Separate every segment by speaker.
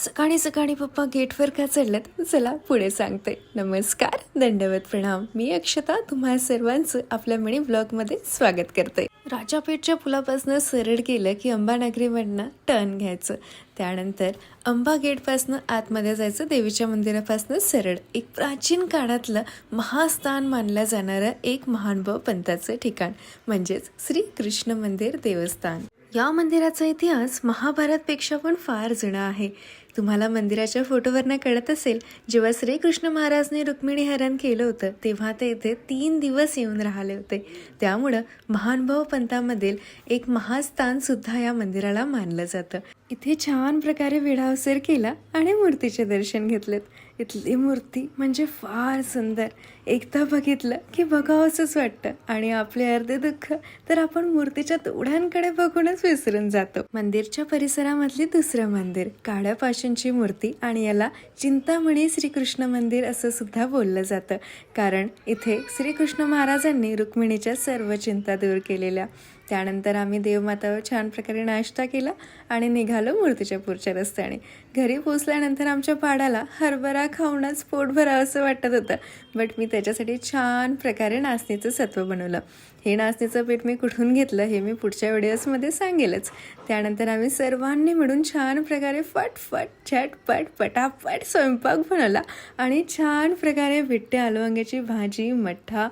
Speaker 1: सकाळी सकाळी पप्पा गेटवर का चढलेत, चला पुढे सांगते. नमस्कार, दंडवत प्रणाम. मी अक्षता तुम्हा सर्वांचं आपल्या मिनी ब्लॉगमध्ये स्वागत करते. राजापेठच्या पुलापासून सरळ केलं की अंबानगरीमधनं टर्न घ्यायचं. त्यानंतर अंबा गेटपासनं आतमध्ये जायचं. देवीच्या मंदिरापासनं सरळ एक प्राचीन काळातलं महास्थान मानलं जाणारं एक महानुभाव पंथाचं ठिकाण म्हणजेच श्री कृष्ण मंदिर देवस्थान. या मंदिराचा इतिहास महाभारतपेक्षा पण फार जुना आहे. तुम्हाला मंदिराच्या फोटोवरनं कळत असेल, जेव्हा श्रीकृष्ण महाराजने रुक्मिणी हरण केलं होतं तेव्हा ते इथे 3 दिवस येऊन राहिले होते. त्यामुळं महानुभाव पंथामधील एक महास्थान सुद्धा या मंदिराला मानलं जातं. इथे छान प्रकारे विडावसर केला आणि मूर्तीचे दर्शन घेतलेत. इथली मूर्ती म्हणजे फार सुंदर. एकदा बघितलं की बघावंसंच वाटतं आणि आपले अर्धे दुःख तर आपण मूर्तीच्या तोडांकडे बघूनच विसरून जातो. मंदिरच्या परिसरामधली दुसरं मंदिर, काळ्या पाषाणची मूर्ती, आणि याला चिंतामणी श्रीकृष्ण मंदिर असं सुद्धा बोललं जातं, कारण इथे श्रीकृष्ण महाराजांनी रुक्मिणीच्या सर्व चिंता दूर केलेल्या. त्यानंतर आम्ही देवमातावर छान प्रकारे नाश्ता केला आणि निघालो मूर्तीच्या पुढच्या रस्त्याने. घरी पोचल्यानंतर आमच्या पाडाला हरभरा खाऊनच पोट भरावं असं वाटत होतं, बट मी त्याच्यासाठी छान प्रकारे नाचणीचं सत्व बनवलं. हे नाचणीचं पीठ मी कुठून घेतलं हे मी पुढच्या व्हिडिओजमध्ये सांगेलच. त्यानंतर आम्ही सर्वांनी मिळून छान प्रकारे फटफट झटपट पटापट स्वयंपाक बनवला आणि छान प्रकारे बिट्टे आलू वांग्याची भाजी, मठ्ठा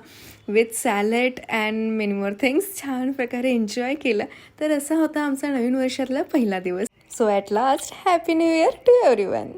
Speaker 1: with salad and many more things छान प्रकारे एन्जॉय केलं. तर असा होता आमचा नवीन वर्षातला पहिला दिवस. So at last happy new year to everyone.